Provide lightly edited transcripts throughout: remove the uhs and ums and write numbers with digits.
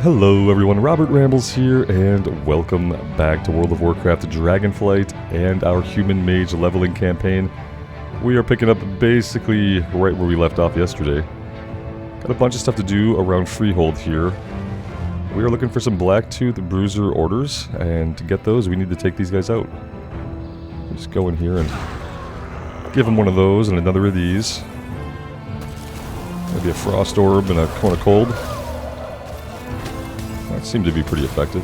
Hello everyone, Robert Rambles here, and welcome back to World of Warcraft Dragonflight and our human mage leveling campaign. We are picking up basically right where we left off yesterday. Got a bunch of stuff to do around Freehold here. We are looking for some Blacktooth Bruiser orders, and to get those we need to take these guys out. Just go in here and give them one of those and another of these. Maybe a Frost Orb and a Cone of Cold. That seemed to be pretty effective.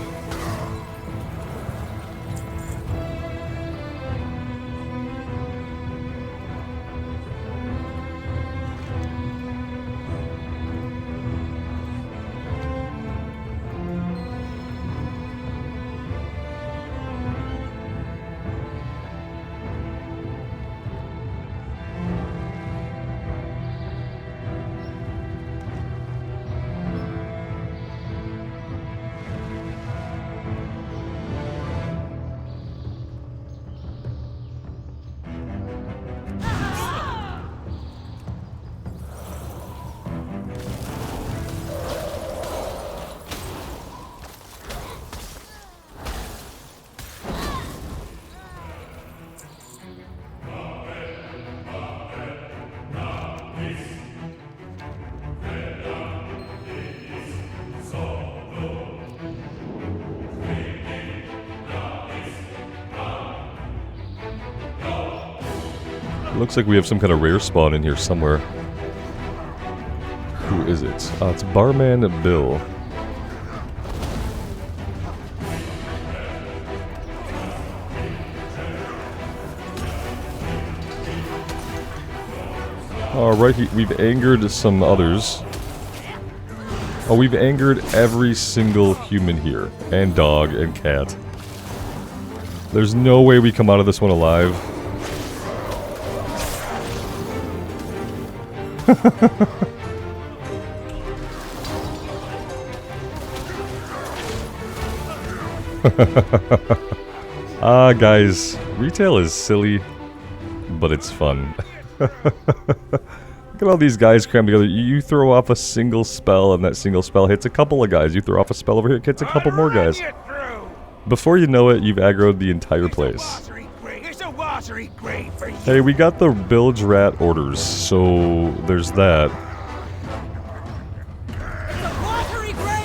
Looks like we have some kind of rare spawn in here somewhere. Who is it? It's Barman Bill. Alright, we've angered some others. Oh, we've angered every single human here. And dog and cat. There's no way we come out of this one alive. Guys, retail is silly, but it's fun. Look at all these guys crammed together. You throw off a single spell, and that single spell hits a couple of guys. You throw off a spell over here, it hits a couple more guys. Before you know it, you've aggroed the entire place. Hey, we got the bilge rat orders, so there's that.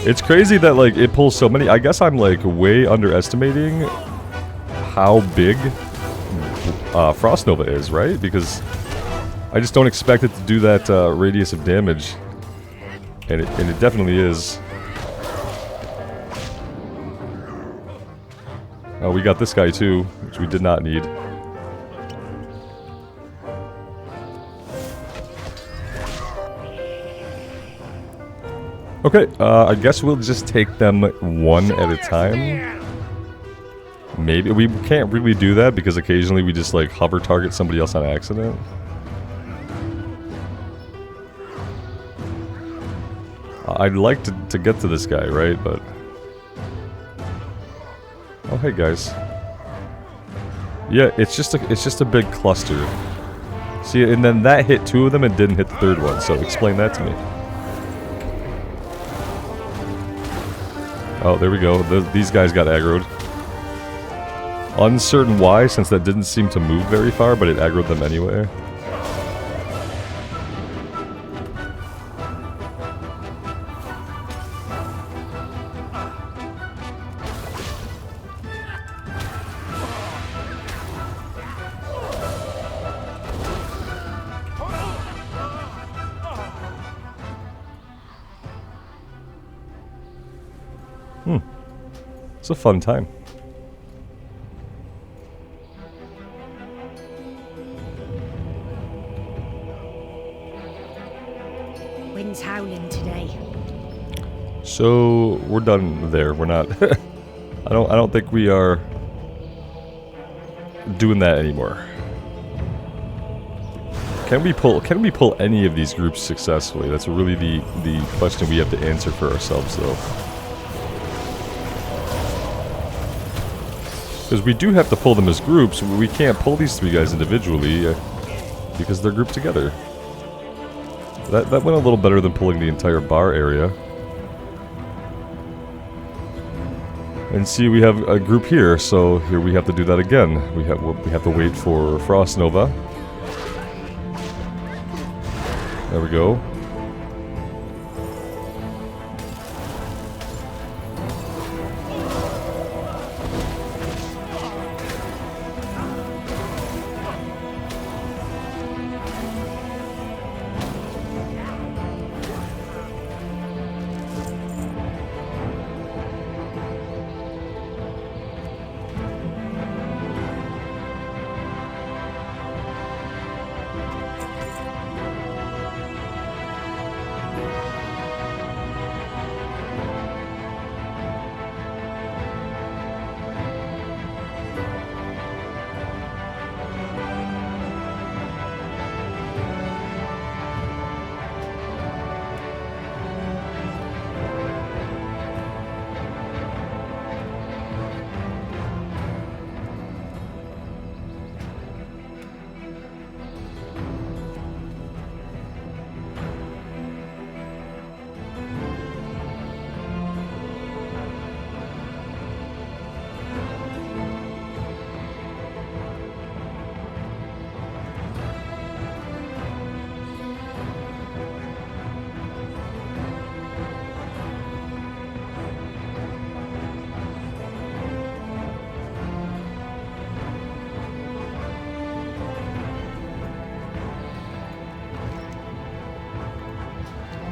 It's crazy that, like, it pulls so many. I guess I'm, like, way underestimating how big Frost Nova is, right? Because I just don't expect it to do that radius of damage. And it definitely is. Oh, we got this guy too, which we did not need. Okay, I guess we'll just take them one at a time. Maybe. We can't really do that because occasionally we just like hover target somebody else on accident. I'd like to get to this guy, right? But... oh, hey guys. Yeah, it's just a big cluster. See, and then that hit two of them and didn't hit the third one, so explain that to me. Oh, there we go. These guys got aggroed. Uncertain why, since that didn't seem to move very far, but it aggroed them anyway. It's a fun time. Wind's howling today. So we're done there. We're not. I don't think we are doing that anymore. Can we pull any of these groups successfully? That's really the question we have to answer for ourselves, though. Because we do have to pull them as groups. We can't pull these three guys individually because they're grouped together. That went a little better than pulling the entire bar area. And see, we have a group here, so here we have to do that again. We have to wait for Frost Nova. There we go.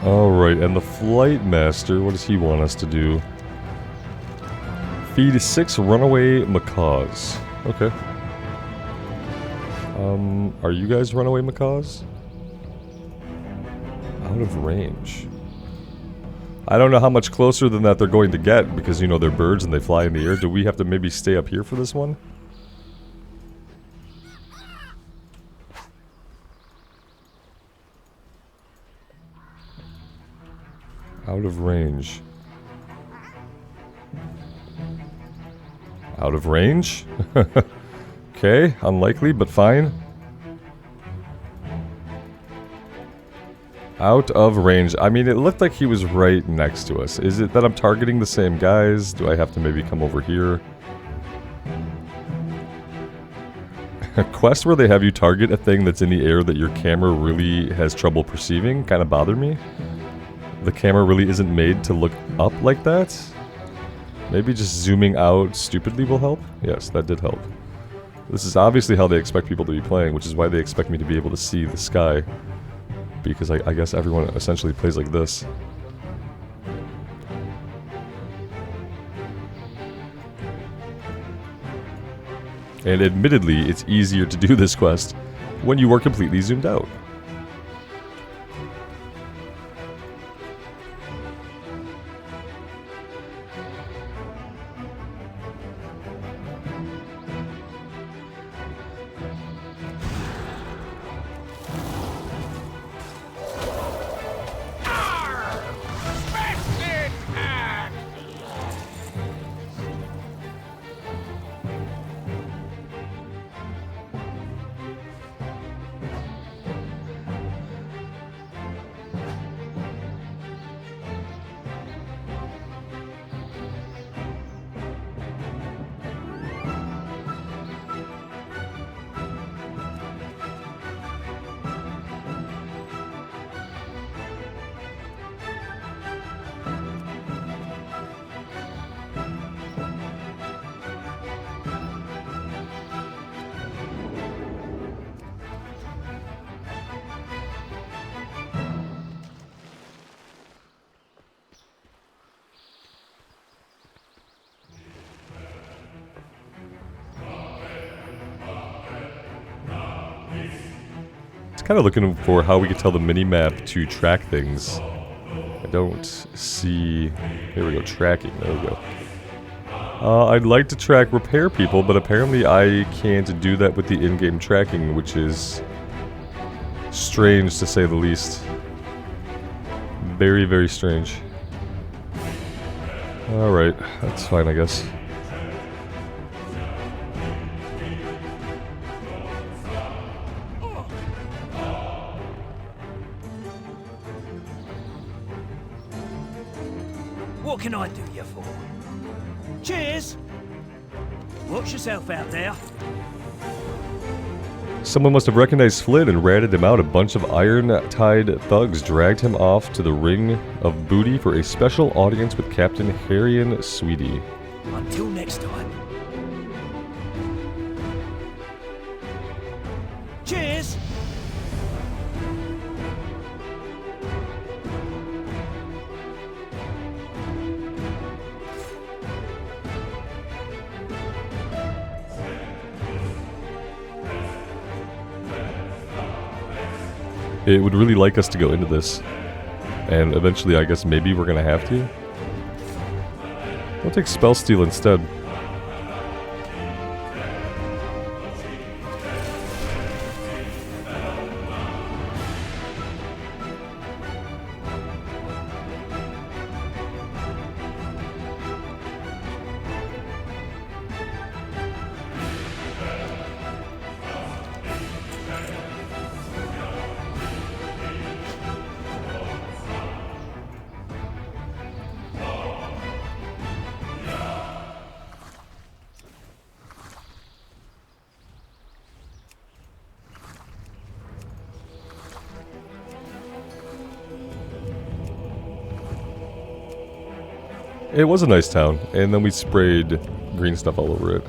Alright, and the Flight Master, what does he want us to do? Feed 6 runaway macaws. Okay. Are you guys runaway macaws? Out of range. I don't know how much closer than that they're going to get, because, you know, they're birds and they fly in the air. Do we have to maybe stay up here for this one? Out of range. Out of range? Okay, unlikely, but fine. Out of range. I mean, it looked like he was right next to us. Is it that I'm targeting the same guys? Do I have to maybe come over here? A quest where they have you target a thing that's in the air that your camera really has trouble perceiving kind of bothered me. The camera really isn't made to look up like that. Maybe just zooming out stupidly will help? Yes, that did help. This is obviously how they expect people to be playing, which is why they expect me to be able to see the sky. Because I guess everyone essentially plays like this. And admittedly, it's easier to do this quest when you are completely zoomed out. Kind of looking for how we could tell the mini-map to track things. I don't see... Here we go, tracking. There we go. I'd like to track repair people, but apparently I can't do that with the in-game tracking, which is strange to say the least. Very, very strange. Alright, that's fine, I guess. What can I do you for? Cheers! Watch yourself out there. Someone must have recognized Flynn and ratted him out. A bunch of iron-tied thugs dragged him off to the Ring of Booty for a special audience with Captain Harrion Sweetie. Until next time. Cheers! It would really like us to go into this. And eventually, I guess maybe we're gonna have to. We'll take Spell Steal instead. It was a nice town, and then we sprayed green stuff all over it.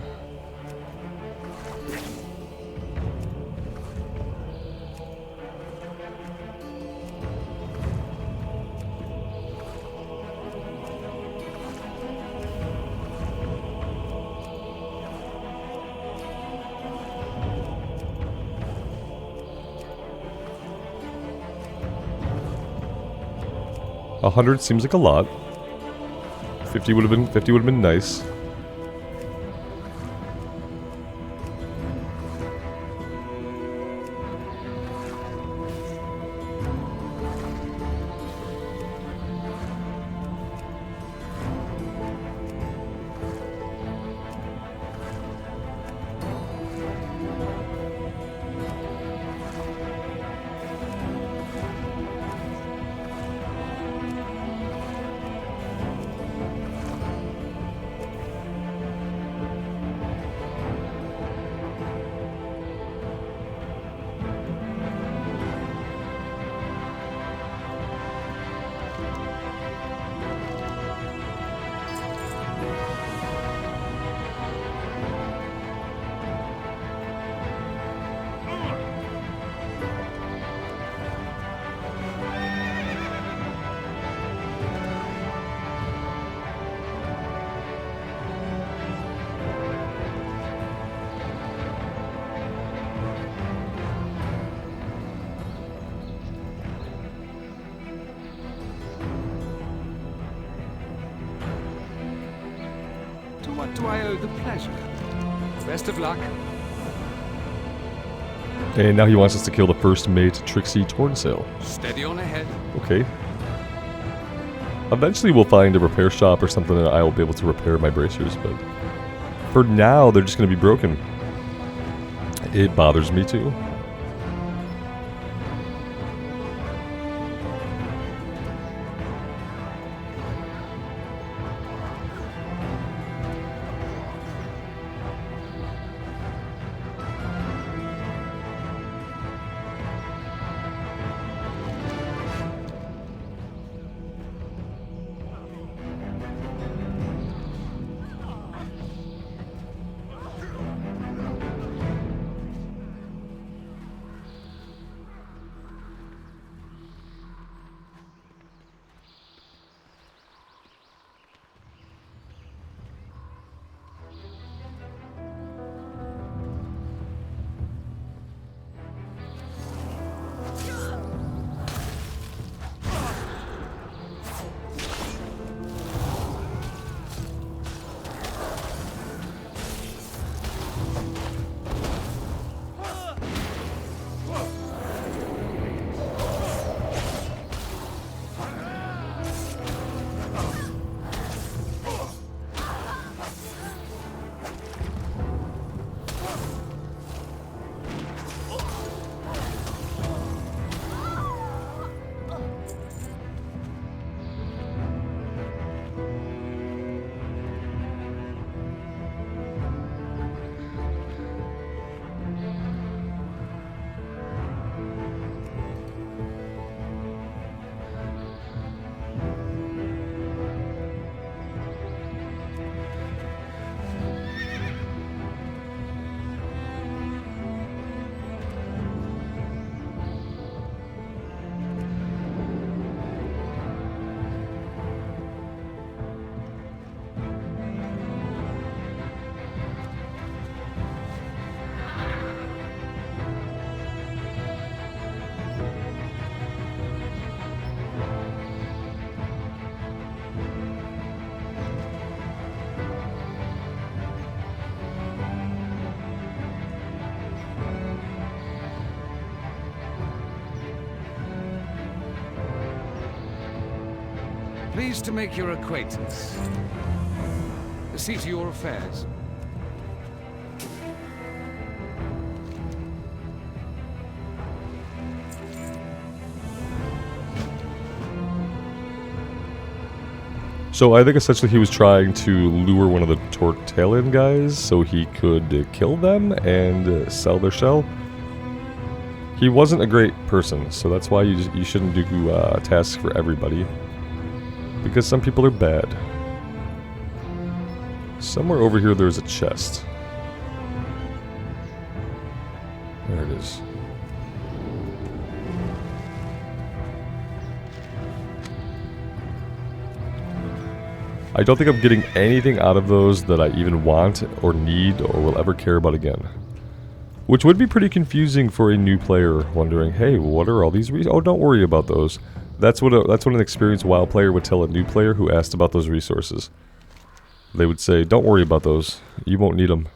$100 seems like a lot. 50 would have been nice. What do I owe the pleasure? Best of luck. And now he wants us to kill the first mate, Trixie Tornsail. Steady on ahead. Okay. Eventually we'll find a repair shop or something and I will be able to repair my bracers, but for now they're just going to be broken. It bothers me too. Pleased to make your acquaintance. See to your affairs. So I think essentially he was trying to lure one of the Dalen guys so he could kill them and sell their shell. He wasn't a great person, so that's why you shouldn't do tasks for everybody. Because some people are bad. Somewhere over here there's a chest. There it is. I don't think I'm getting anything out of those that I even want or need or will ever care about again. Which would be pretty confusing for a new player, wondering, hey, what are all these resources? Oh, don't worry about those. That's what an experienced WoW player would tell a new player who asked about those resources. They would say, don't worry about those. You won't need them.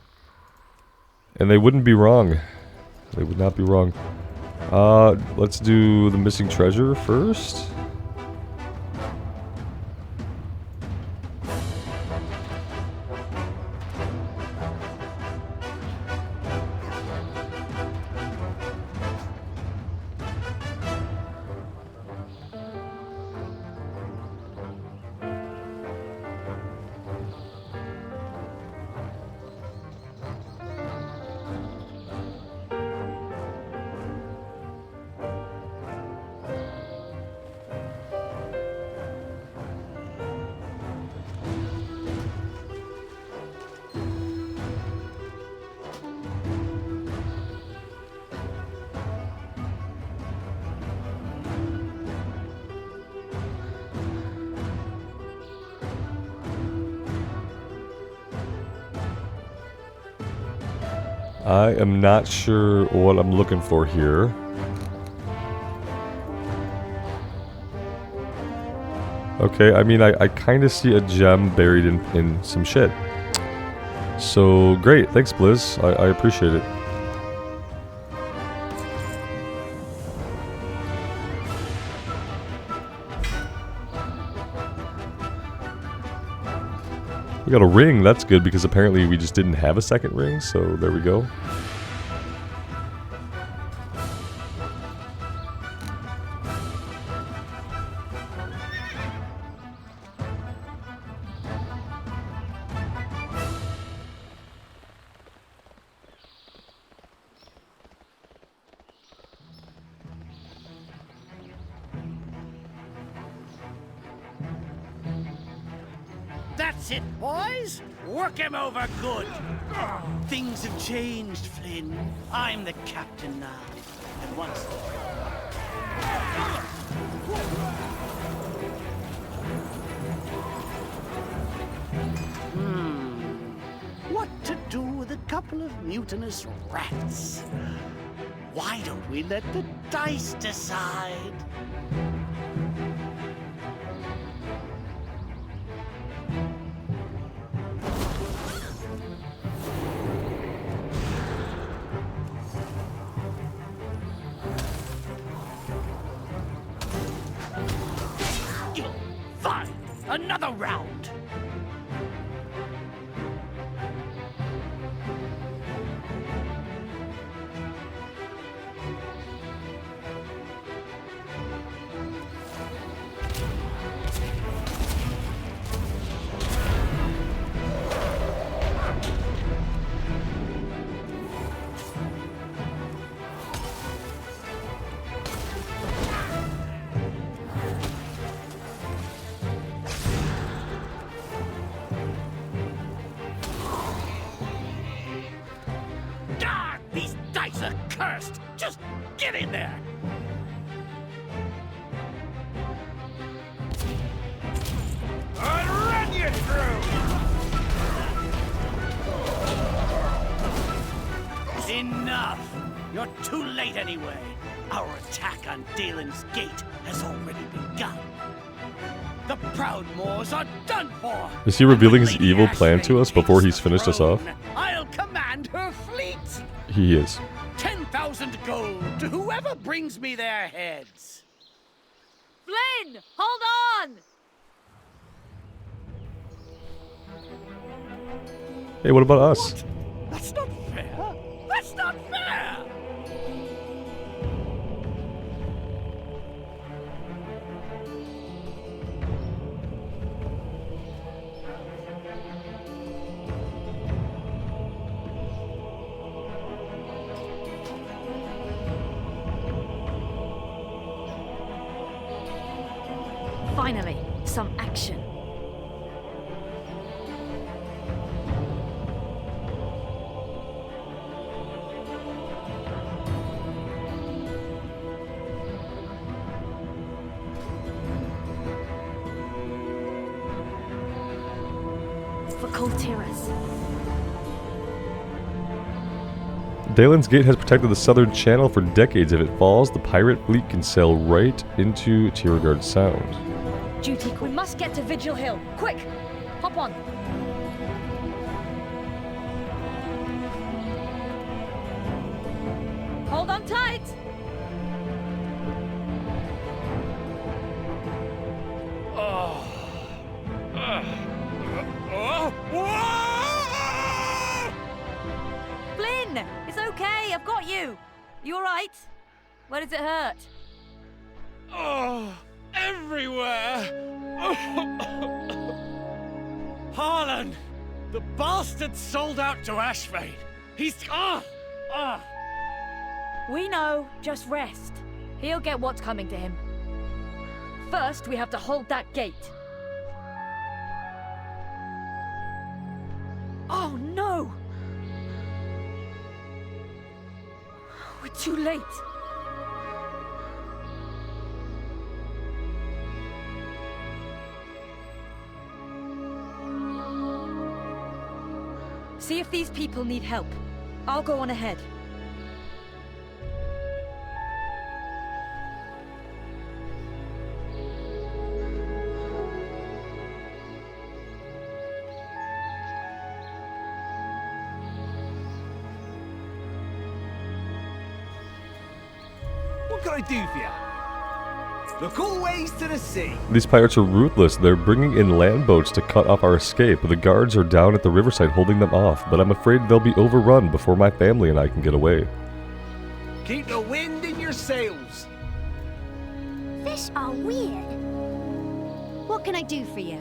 And they wouldn't be wrong. They would not be wrong. Let's do the missing treasure first. I am not sure what I'm looking for here. Okay, I mean, I kind of see a gem buried in some shit. So, great. Thanks, Blizz. I appreciate it. We got a ring, that's good, because apparently we just didn't have a second ring, so there we go. That's it, boys! Work him over good! Things have changed, Flynn. I'm the captain now. And once... What to do with a couple of mutinous rats? Why don't we let the dice decide? Fine! Another round! These dice are cursed! Just get in there! I'll run you through! Enough! You're too late anyway. Our attack on Dalen's gate has already begun. The Proudmoors are done for! Is he revealing his Lady evil plan to Ashvane us before he's takes finished us off? throne, I'll command her fleet! He is. 10,000 gold to whoever brings me their heads. Flynn, hold on! Hey, what about us? What? That's not fair! That's not fair! Finally, some action. For Coltiras. Dalen's Gate has protected the southern channel for decades. If it falls, the pirate fleet can sail right into Tiergard Sound. Duty, we must get to Vigil Hill. Quick! Hop on. Hold on tight! Flynn! It's okay, I've got you! You alright? Where does it hurt? Oh, everywhere! Harlan! The bastard sold out to Ashvane! He's... We know, just rest. He'll get what's coming to him. First, we have to hold that gate. Oh no! We're too late. See if these people need help. I'll go on ahead. What can I do for you? Look always to the sea. These pirates are ruthless. They're bringing in land boats to cut off our escape. The guards are down at the riverside holding them off, but I'm afraid they'll be overrun before my family and I can get away. Keep the wind in your sails. Fish are weird. What can I do for you?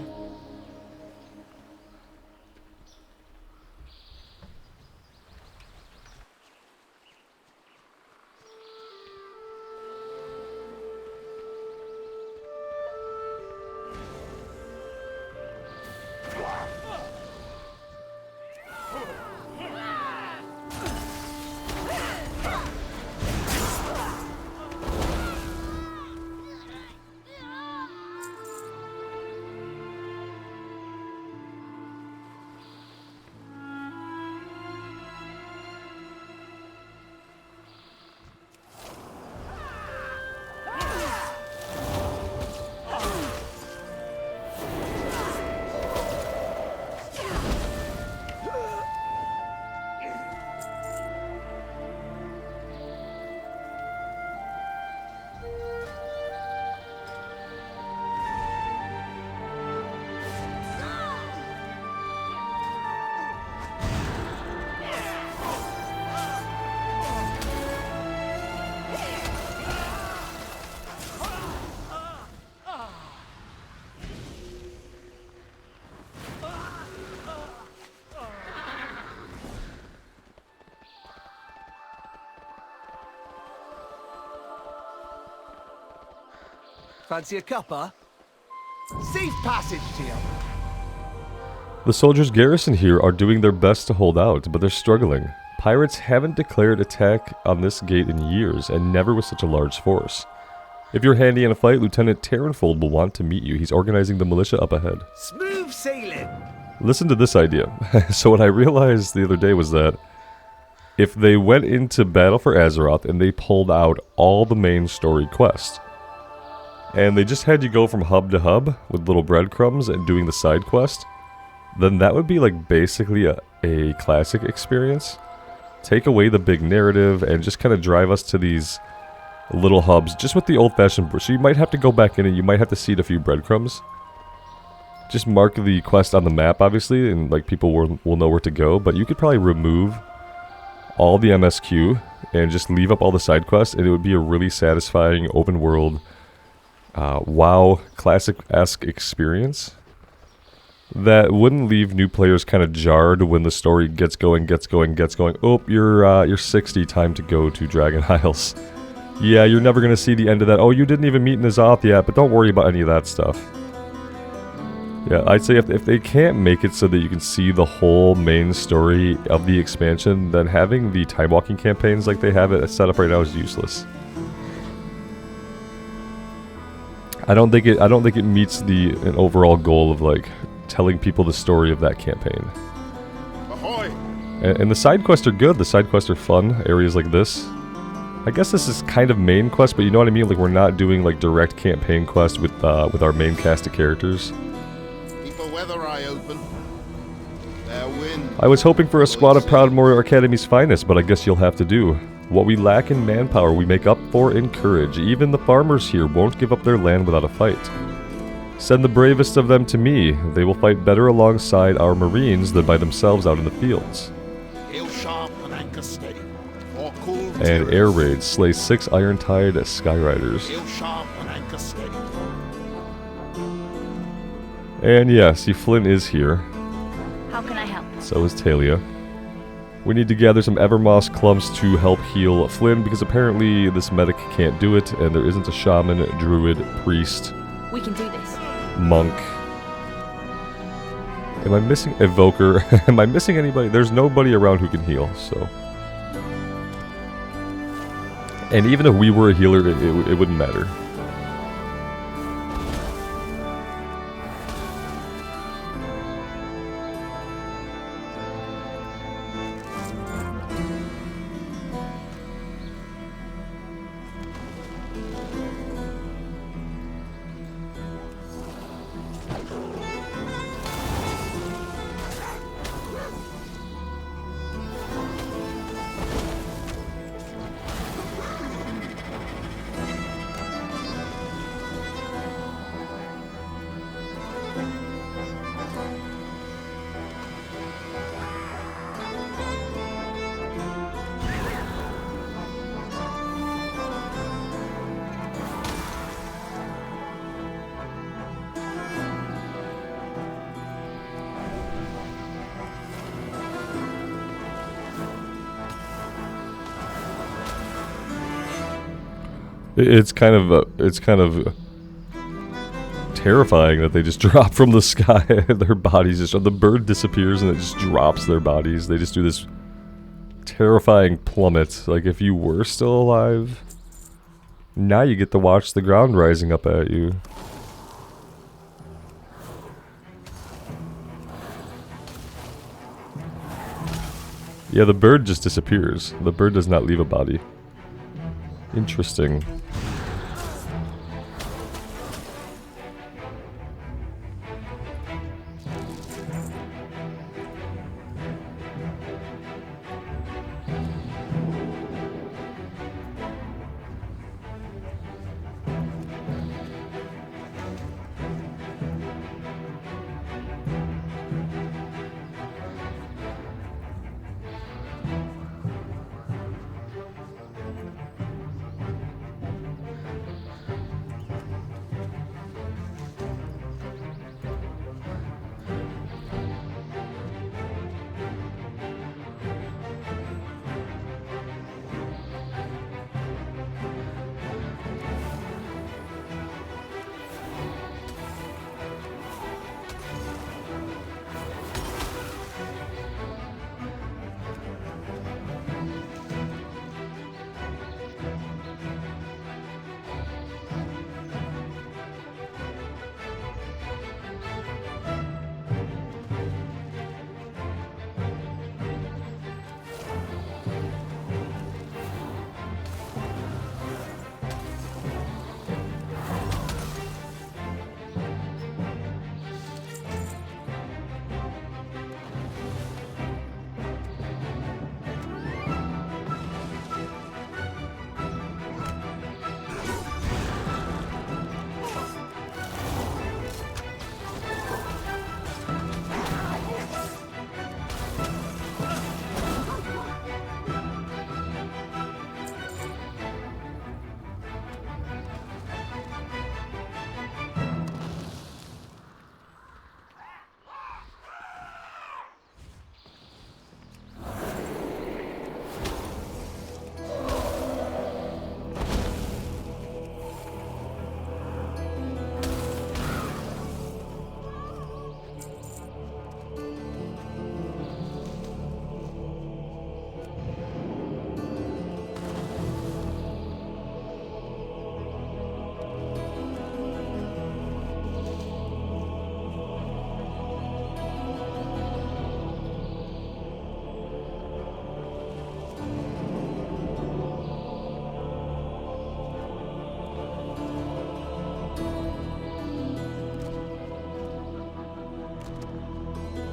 Fancy a cuppa? Safe passage to you. The soldiers garrison here are doing their best to hold out, but they're struggling. Pirates haven't declared attack on this gate in years, and never with such a large force. If you're handy in a fight, Lieutenant Terranfold will want to meet you. He's organizing the militia up ahead. Smooth sailing. Listen to this idea. So what I realized the other day was that if they went into battle for Azeroth and they pulled out all the main story quests, and they just had you go from hub to hub with little breadcrumbs and doing the side quest, then that would be like basically a classic experience. Take away the big narrative and just kind of drive us to these little hubs just with the old-fashioned... So you might have to go back in and you might have to seed a few breadcrumbs. just mark the quest on the map, obviously, and like people will know where to go. But you could probably remove all the MSQ and just leave up all the side quests, and it would be a really satisfying open world, WoW classic-esque experience that wouldn't leave new players kind of jarred when the story gets going. Oh, you're 60, time to go to Dragon Isles. Yeah, you're never gonna see the end of that. Oh, you didn't even meet N'Zoth yet, but don't worry about any of that stuff. Yeah, I'd say if they can't make it so that you can see the whole main story of the expansion, then having the time walking campaigns like they have it set up right now is useless. I don't think it meets an overall goal of like telling people the story of that campaign. Ahoy! And the side quests are good. The side quests are fun. Areas like this. I guess this is kind of main quest, but you know what I mean. Like we're not doing like direct campaign quests with our main cast of characters. Keep a weather eye open. Their wind. I was hoping for a squad of Proudmoore Academy's finest, but I guess you'll have to do. What we lack in manpower, we make up for in courage. Even the farmers here won't give up their land without a fight. Send the bravest of them to me. They will fight better alongside our marines than by themselves out in the fields. Heel sharp and anchor steady. Or cool And air raids slay 6 Iron-Tide Skyriders. Heel sharp and anchor steady. And yeah, see, Flynn is here. How can I help? So is Talia. We need to gather some Evermoss clumps to help heal Flynn, because apparently this medic can't do it, and there isn't a shaman, druid, priest, We can do this. monk. Am I missing evoker? Am I missing anybody? There's nobody around who can heal, so. And even if we were a healer, it wouldn't matter. It's kind of terrifying that they just drop from the sky. Their bodies just, the bird disappears and it just drops their bodies. They just do this terrifying plummet. Like if you were still alive, now you get to watch the ground rising up at you. Yeah, the bird just disappears. The bird does not leave a body. Interesting.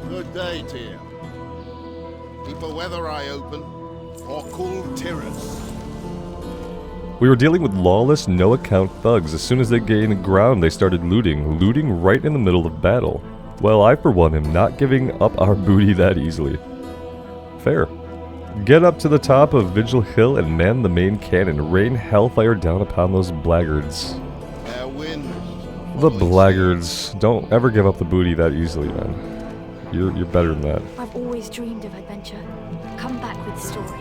Good day to you. Keep a weather eye open, or cool Tyrus. We were dealing with lawless, no-account thugs. As soon as they gained ground, they started looting right in the middle of battle. Well, I for one am not giving up our booty that easily. Fair. Get up to the top of Vigil Hill and man the main cannon. Rain hellfire down upon those blackguards. Fair wind. The blackguards. Don't ever give up the booty that easily, man. You're better than that. I've always dreamed of adventure. Come back with stories.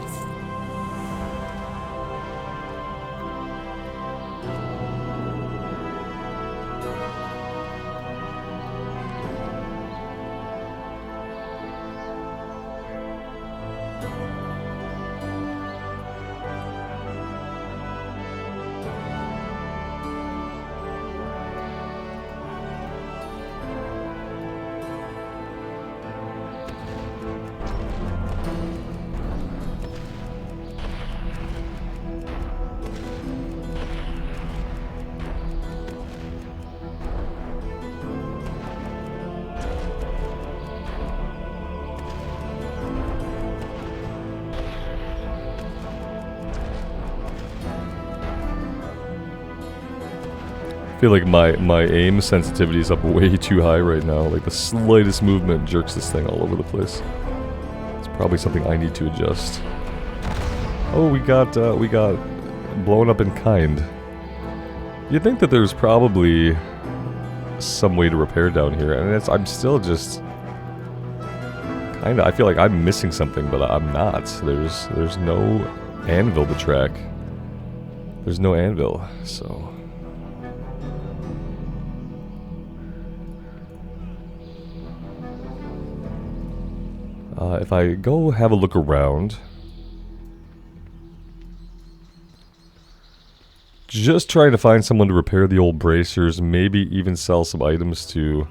I feel like my aim sensitivity is up way too high right now. Like the slightest movement jerks this thing all over the place. It's probably something I need to adjust. Oh, we got blown up in kind. You'd think that there's probably some way to repair down here, and I'm still just kinda. I feel like I'm missing something, but I'm not. There's no anvil to track. There's no anvil, so. If I go have a look around, just trying to find someone to repair the old bracers, maybe even sell some items to.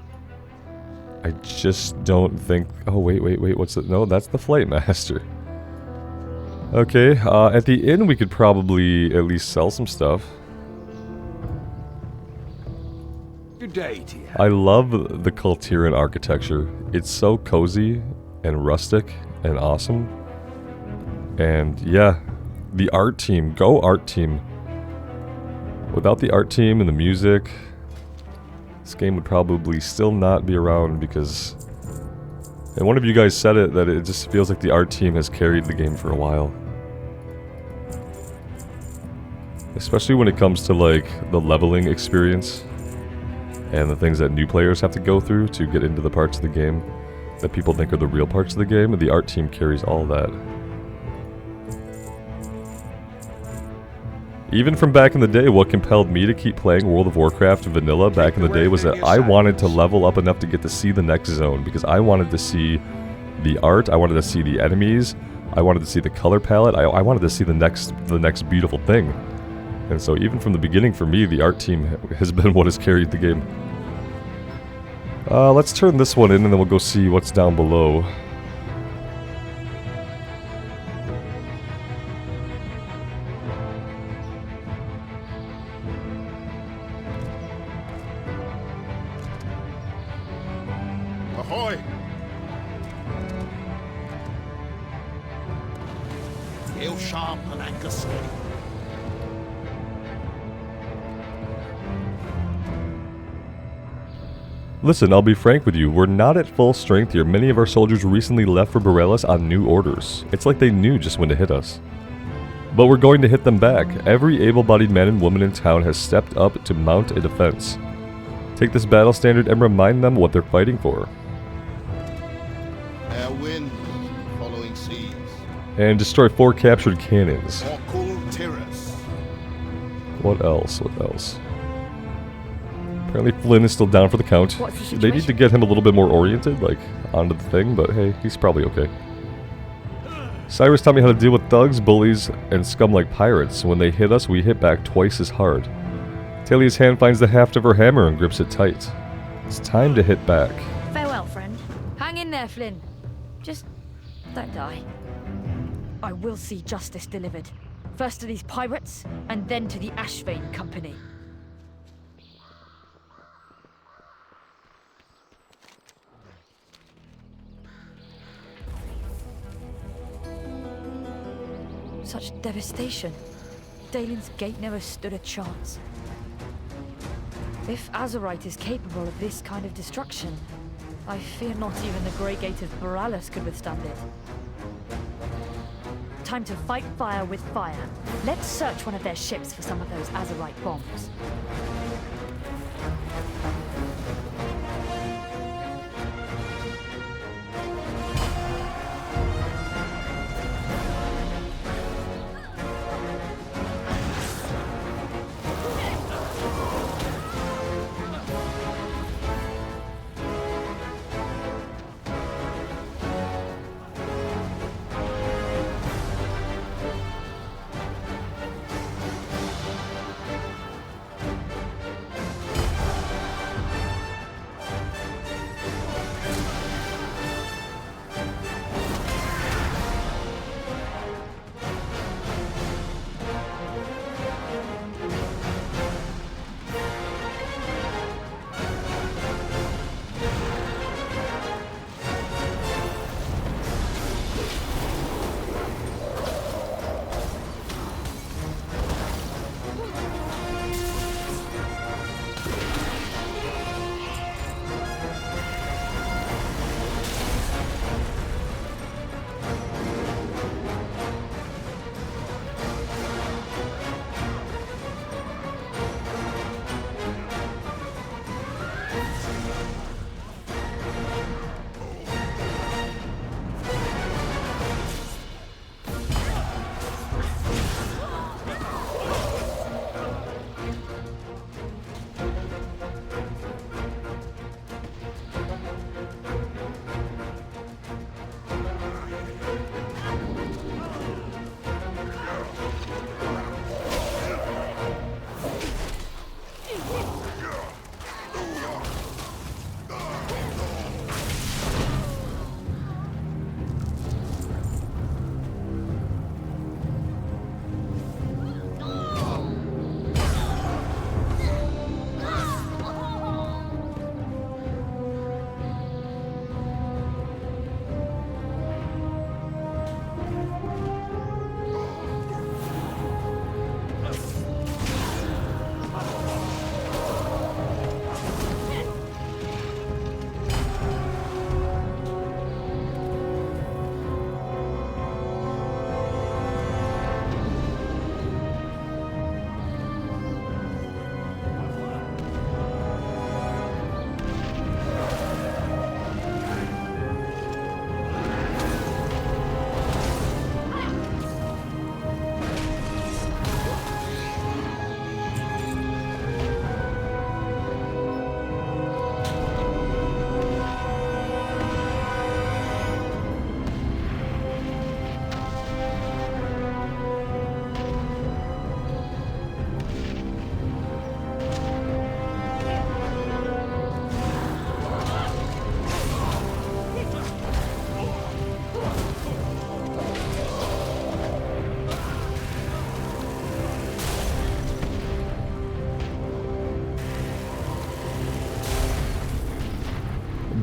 I just don't think. Oh wait, what's it? No, that's the Flight Master. Okay, at the inn we could probably at least sell some stuff. Good day to you. I love the Kultiran architecture. It's so cozy and rustic and awesome. And yeah, the art team, go art team. Without the art team and the music, this game would probably still not be around because, and one of you guys said it, that it just feels like the art team has carried the game for a while. Especially when it comes to like the leveling experience and the things that new players have to go through to get into the parts of the game that people think are the real parts of the game. The art team carries all that. Even from back in the day, what compelled me to keep playing World of Warcraft vanilla back in the day was that I wanted to level up enough to get to see the next zone, because I wanted to see the art, I wanted to see the enemies, I wanted to see the color palette, I wanted to see the next beautiful thing. And so even from the beginning, for me, the art team has been what has carried the game. Let's turn this one in and then we'll go see what's down below. Ahoy! Heel sharp and anchor steady. Listen, I'll be frank with you, we're not at full strength here. Many of our soldiers recently left for Borellis on new orders. It's like they knew just when to hit us. But we're going to hit them back. Every able-bodied man and woman in town has stepped up to mount a defense. Take this battle standard and remind them what they're fighting for. Fair wind, following seas. And destroy 4 captured cannons. Or cool Tyrus. What else? What else? Apparently Flynn is still down for the count. What's the They situation? need to get him a little bit more oriented, like, onto the thing, but hey, he's probably okay. Cyrus taught me how to deal with thugs, bullies, and scum like pirates. When they hit us, we hit back twice as hard. Talia's hand finds the haft of her hammer and grips it tight. It's time to hit back. Farewell, friend. Hang in there, Flynn. Just don't die. I will see justice delivered. First to these pirates, and then to the Ashvane Company. Such devastation. Dalen's gate never stood a chance. If Azurite is capable of this kind of destruction, I fear not even the Grey Gate of Borealis could withstand it. Time to fight fire with fire. Let's search one of their ships for some of those Azurite bombs.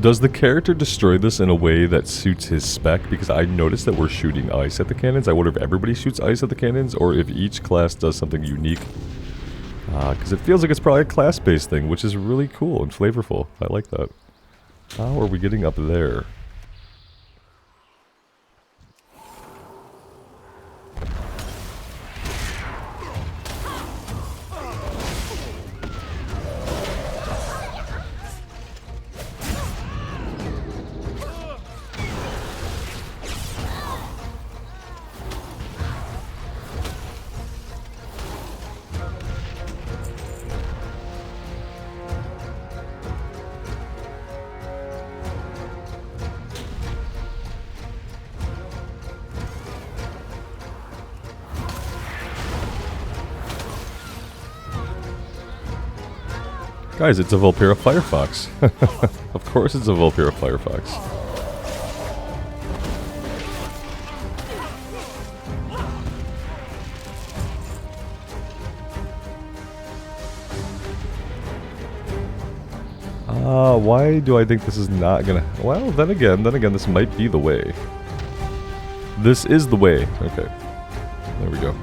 Does the character destroy this in a way that suits his spec? Because I noticed that we're shooting ice at the cannons. I wonder if everybody shoots ice at the cannons, or if each class does something unique. Because it feels like it's probably a class-based thing, which is really cool and flavorful. I like that. How are we getting up there? Guys, it's a Vulpera Firefox. Of course it's a Vulpera Firefox. Why do I think this is not gonna... Well, then again, this might be the way. This is the way. Okay. There we go.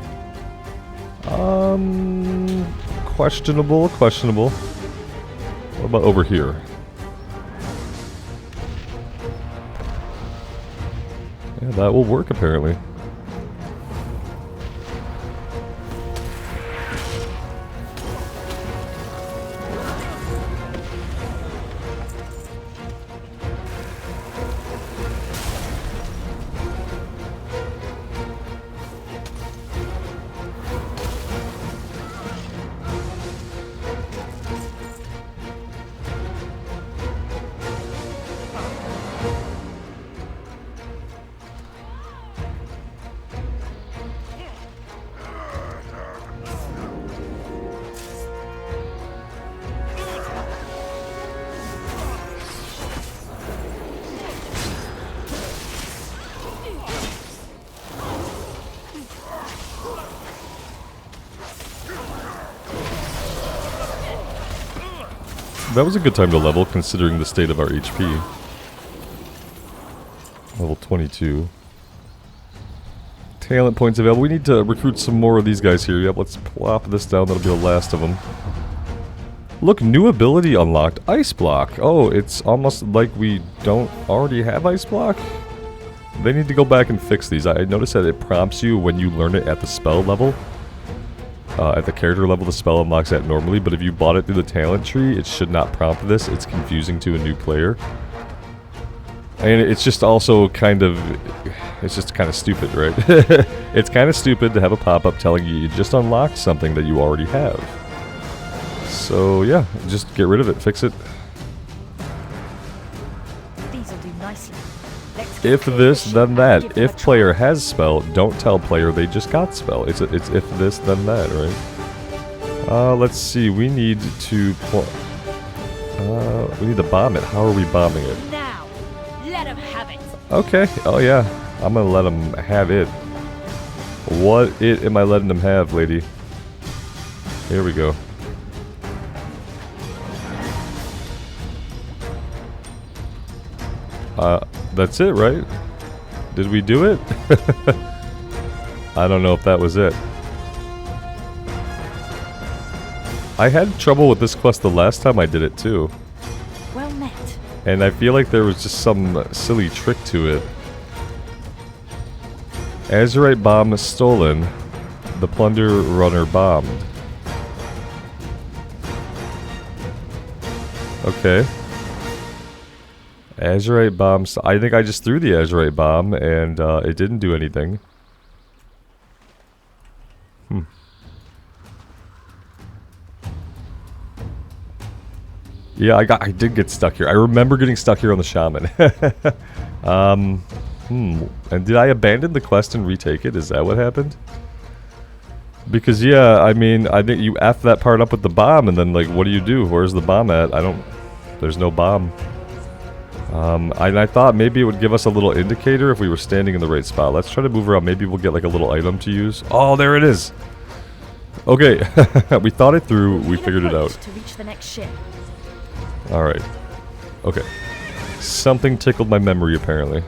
Questionable. What about over here? Yeah, that will work apparently. That was a good time to level, considering the state of our HP. Level 22. Talent points available. We need to recruit some more of these guys here. Yep, let's plop this down. That'll be the last of them. Look, new ability unlocked. Ice Block. Oh, it's almost like we don't already have Ice Block? They need to go back and fix these. I noticed that it prompts you when you learn it at the spell level. At the character level, the spell unlocks that normally, but if you bought it through the talent tree, it should not prompt this. It's confusing to a new player. And it's just also kind of... It's just kind of stupid, right? It's kind of stupid to have a pop-up telling you just unlocked something that you already have. So, yeah, just get rid of it. Fix it. These'll do nicely. If this, then that. If player has spell, don't tell player they just got spell. It's if this, then that, right? Let's see. We need to... we need to bomb it. How are we bombing it? Now, let him have it. Okay. Oh, yeah. I'm gonna let him have it. What it am I letting him have, lady? Here we go. That's it, right? Did we do it? I don't know if that was it. I had trouble with this quest the last time I did it, too. Well met. And I feel like there was just some silly trick to it. Azurite bomb stolen. The plunder runner bombed. Okay. Azurite bomb. I think I just threw the Azurite bomb and it didn't do anything. Yeah, I did get stuck here. I remember getting stuck here on the shaman. And did I abandon the quest and retake it? Is that what happened? Because yeah, I mean, I think you F that part up with the bomb and then like, what do you do? Where's the bomb at? There's no bomb. I thought maybe it would give us a little indicator if we were standing in the right spot. Let's try to move around. Maybe we'll get like a little item to use. Oh, there it is. Okay, we thought it through. We figured it out. To reach the next ship. All right. Okay. Something tickled my memory apparently.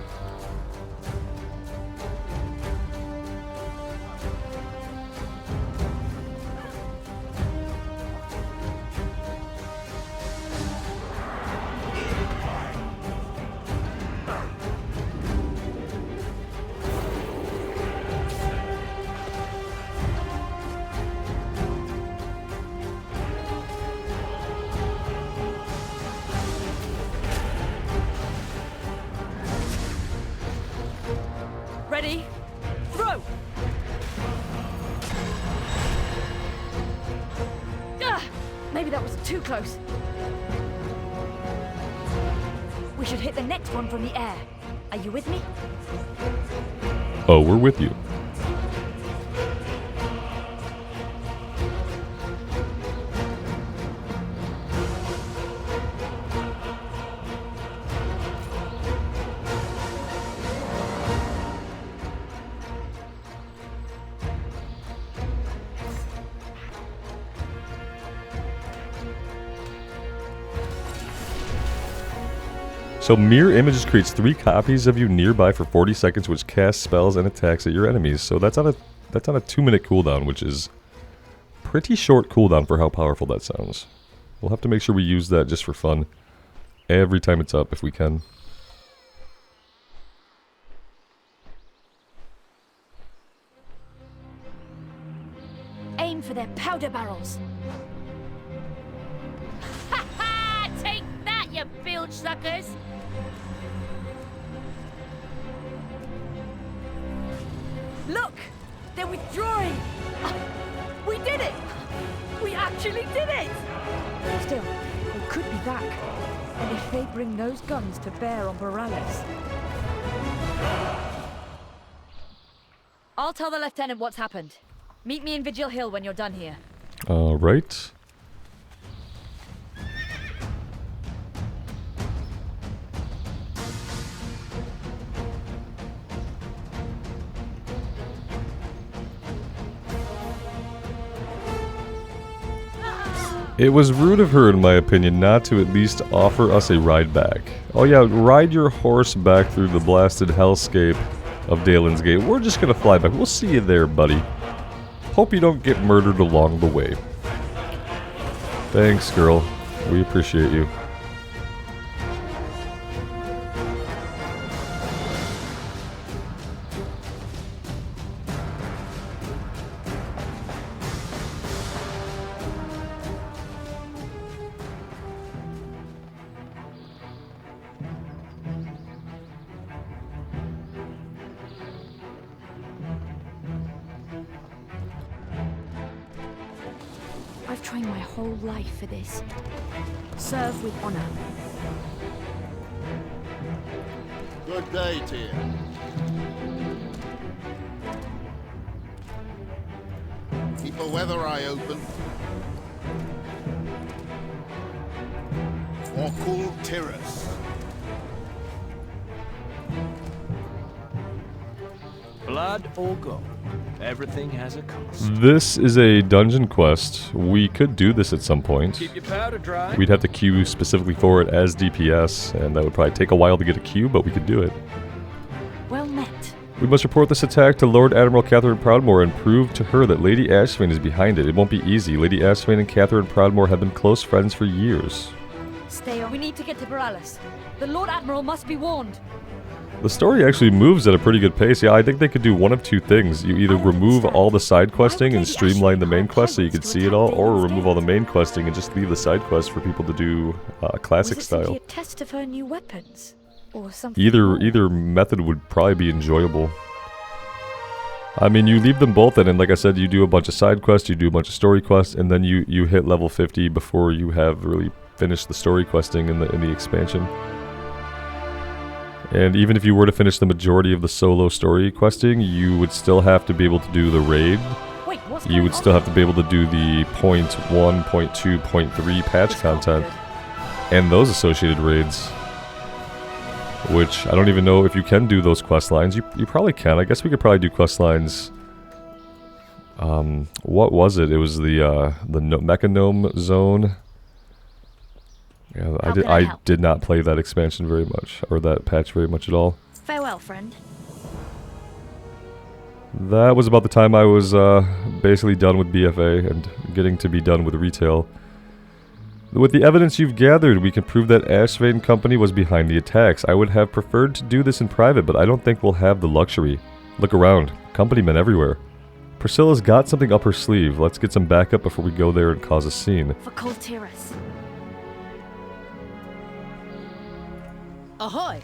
Ready? Throw! Maybe that was too close. We should hit the next one from the air. Are you with me? Oh, we're with you. So Mirror Images creates 3 copies of you nearby for 40 seconds, which casts spells and attacks at your enemies. So that's on a That's on a 2-minute cooldown, which is pretty short cooldown for how powerful that sounds. We'll have to make sure we use that just for fun every time it's up if we can. Aim for their powder barrels. Ha ha! Take that, you bilge suckers! Look! They're withdrawing! We did it! We actually did it! Still, it could be back. And if they bring those guns to bear on Borales... I'll tell the Lieutenant what's happened. Meet me in Vigil Hill when you're done here. Alright. It was rude of her, in my opinion, not to at least offer us a ride back. Oh yeah, ride your horse back through the blasted hellscape of Dalen's Gate. We're just gonna fly back. We'll see you there, buddy. Hope you don't get murdered along the way. Thanks, girl. We appreciate you. I've trained my whole life for this. Serve with honor. Good day to you. Keep a weather eye open. Or cool terrace. Blood or gold, everything has a cost. This is a dungeon quest. We could do this at some point. Keep your powder dry. We'd have to queue specifically for it as DPS, and that would probably take a while to get a queue, but we could do it. Well met. We must report this attack to Lord Admiral Catherine Proudmoore and prove to her that Lady Ashvane is behind it. It won't be easy. Lady Ashvane and Catherine Proudmoore have been close friends for years. Stay on. We need to get to Borales. The Lord Admiral must be warned. The story actually moves at a pretty good pace. Yeah, I think they could do one of two things. You either remove all the side questing and streamline the main quest so you could see it all, or remove all the main questing and just leave the side quests for people to do classic Was it style. simply a test of her new weapons? Or something Either method would probably be enjoyable. I mean, you leave them both in, and like I said, you do a bunch of side quests, you do a bunch of story quests, and then you hit level 50 before you have really finished the story questing in the expansion. And even if you were to finish the majority of the solo story questing, you would still have to be able to do the raid. Wait, what's You would going still on? have to be able to do the .1, .2, .3 patch This can't be content, good. and those associated raids. Which, I don't even know if you can do those quest lines. You probably can. I guess we could probably do quest lines. What was it? It was the Mechanome Zone. Yeah, How can I I help? did not play that expansion very much, or that patch very much at all. Farewell, friend. That was about the time I was basically done with BFA and getting to be done with retail. With the evidence you've gathered, we can prove that Ashvane Company was behind the attacks. I would have preferred to do this in private, but I don't think we'll have the luxury. Look around. Company men everywhere. Priscilla's got something up her sleeve. Let's get some backup before we go there and cause a scene. For Coltiras. Ahoy!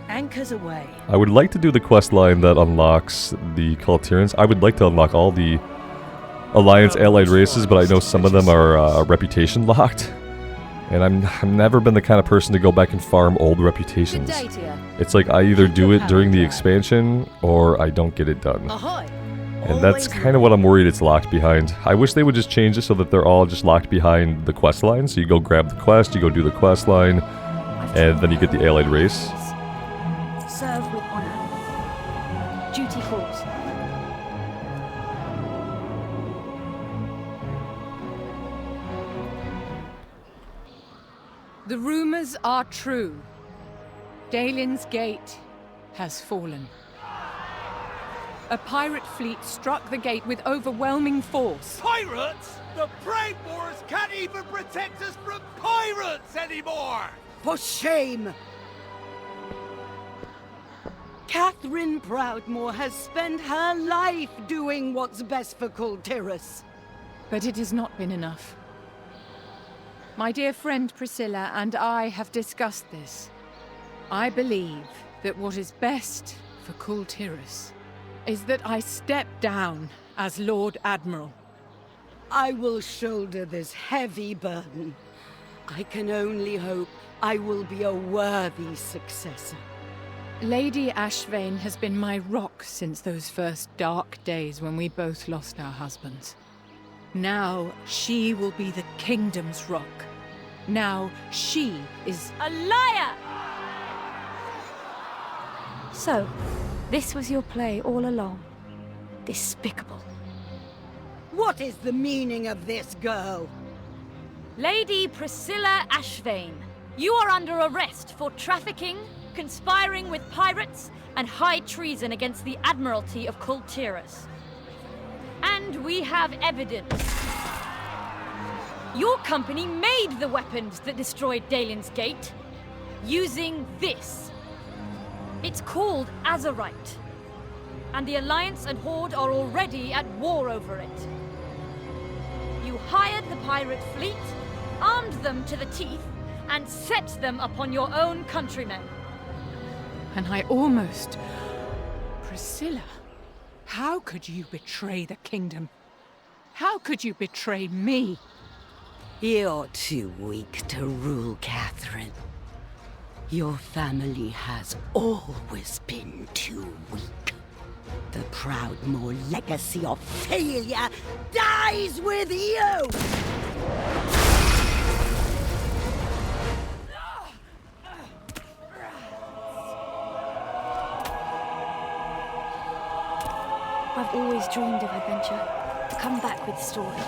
Anchors away. I would like to do the quest line that unlocks the Cultirans. I would like to unlock all the Alliance allied races, but I know some of them are reputation locked. And I've never been the kind of person to go back and farm old reputations. Good day to you. It's like I either do it during the expansion or I don't get it done. Ahoy! And that's kind of what I'm worried it's locked behind. I wish they would just change it so that they're all just locked behind the quest line. So you go grab the quest, you go do the quest line, and then you get the allied race. Serve with honor. Duty calls. The rumors are true. Dalen's Gate has fallen. a pirate fleet struck the gate with overwhelming force. Pirates? The Proudmoors can't even protect us from pirates anymore! For shame! Catherine Proudmoore has spent her life doing what's best for Kul Tiras. But it has not been enough. My dear friend Priscilla and I have discussed this. I believe that what is best for Kul Tiras is that I step down as Lord Admiral. I will shoulder this heavy burden. I can only hope I will be a worthy successor. Lady Ashvane has been my rock since those first dark days when we both lost our husbands. Now she will be the kingdom's rock. Now she is A liar! So, this was your play all along. Despicable. What is the meaning of this, girl? Lady Priscilla Ashvane, you are under arrest for trafficking, conspiring with pirates, and high treason against the Admiralty of Kul Tiras. And we have evidence. Your company made the weapons that destroyed Dalen's Gate, using this. It's called Azurite, and the Alliance and Horde are already at war over it. You hired the pirate fleet, armed them to the teeth, and set them upon your own countrymen. And I almost... Priscilla, how could you betray the kingdom? How could you betray me? You're too weak to rule, Catherine. Your family has always been too weak. The Proudmoore legacy of failure dies with you! I've always dreamed of adventure, to come back with stories.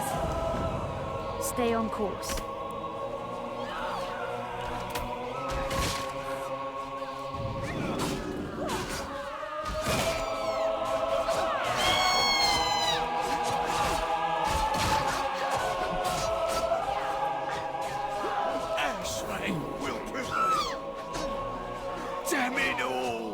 Stay on course. Ashvane will prevail! Damn it all!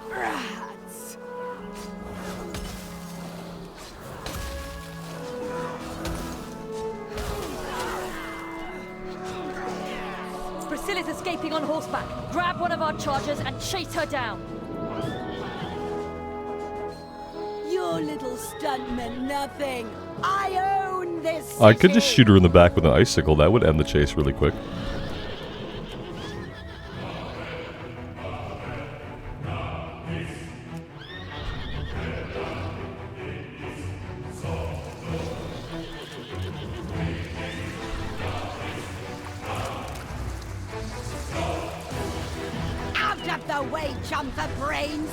Rats! Priscilla's escaping on horseback. Grab one of our chargers and chase her down. Your little stunt meant nothing. I own this I could just city. shoot her in the back with an icicle. That would end the chase really quick. Out of the way, chump of brains!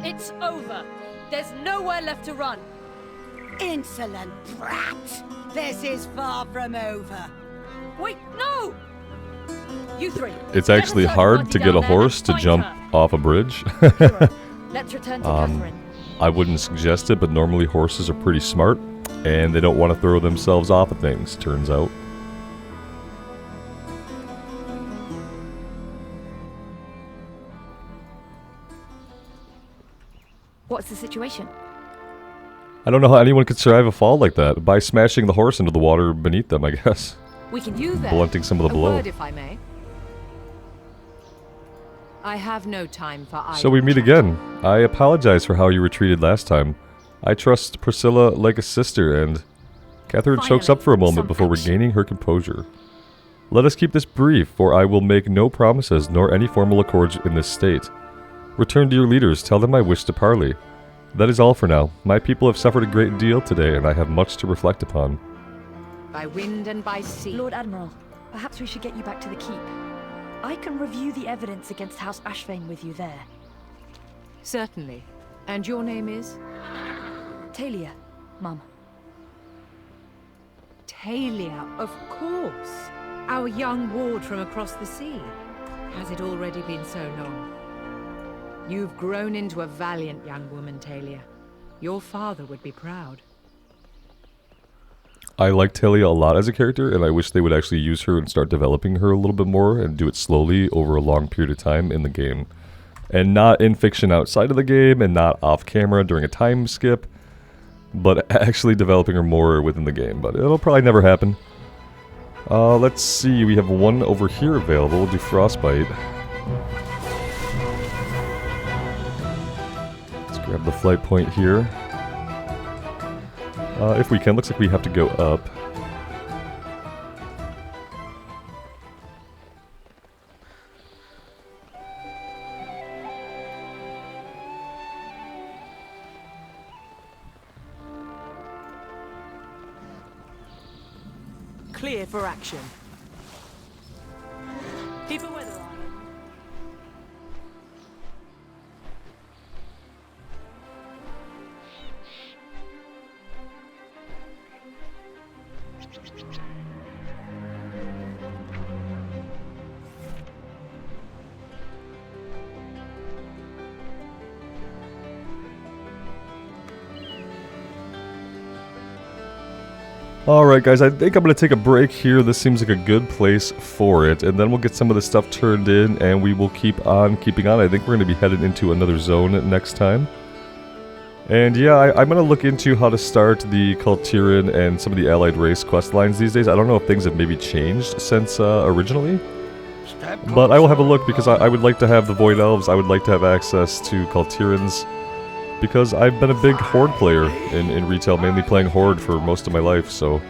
It's over. There's nowhere left to run. Insolent brat! This is far from over. Wait, no! You three. It's get actually a search hard party to get down a there horse and to find jump her. off a bridge. Hero, let's return to Catherine. I wouldn't suggest it, but normally horses are pretty smart, and they don't want to throw themselves off of things, turns out. What's the situation? I don't know how anyone could survive a fall like that. By smashing the horse into the water beneath them, I guess. We can use that. Blunting some of the A blow. word, if I may. I have no time for So we meet again. I apologize for how you were treated last time. I trust Priscilla like a sister, and... Catherine chokes up for a moment before regaining her composure. Let us keep this brief, for I will make no promises nor any formal accords in this state. Return to your leaders, tell them I wish to parley. That is all for now. My people have suffered a great deal today, and I have much to reflect upon. By wind and by sea. Lord Admiral, perhaps we should get you back to the keep. I can review the evidence against House Ashvane with you there. Certainly. And your name is? Talia, Mum. Talia, of course. Our young ward from across the sea. Has it already been so long? You've grown into a valiant young woman, Talia. Your father would be proud. I like Talia a lot as a character, and I wish they would actually use her and start developing her a little bit more and do it slowly over a long period of time in the game. And not in fiction outside of the game, and not off camera during a time skip, but actually developing her more within the game. But it'll probably never happen. Let's see, we have one over here available. We'll do Frostbite. Let's grab the flight point here. If we can, looks like we have to go up. Clear for action. Keep a weather eye. Alright guys, I think I'm going to take a break here. This seems like a good place for it. And then we'll get some of the stuff turned in and we will keep on keeping on. I think we're going to be headed into another zone next time. And yeah, I'm going to look into how to start the Kultiran and some of the allied race quest lines these days. I don't know if things have maybe changed since originally. But I will have a look because I would like to have the Void Elves. I would like to have access to Kultirans. Because I've been a big Horde player in retail, mainly playing Horde for most of my life, so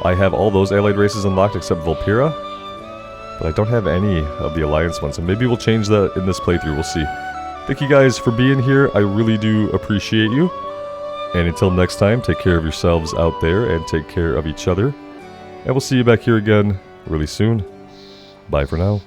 I have all those allied races unlocked except Vulpera, but I don't have any of the Alliance ones, so maybe we'll change that in this playthrough, we'll see. Thank you guys for being here, I really do appreciate you, and until next time, take care of yourselves out there, and take care of each other, and we'll see you back here again really soon. Bye for now.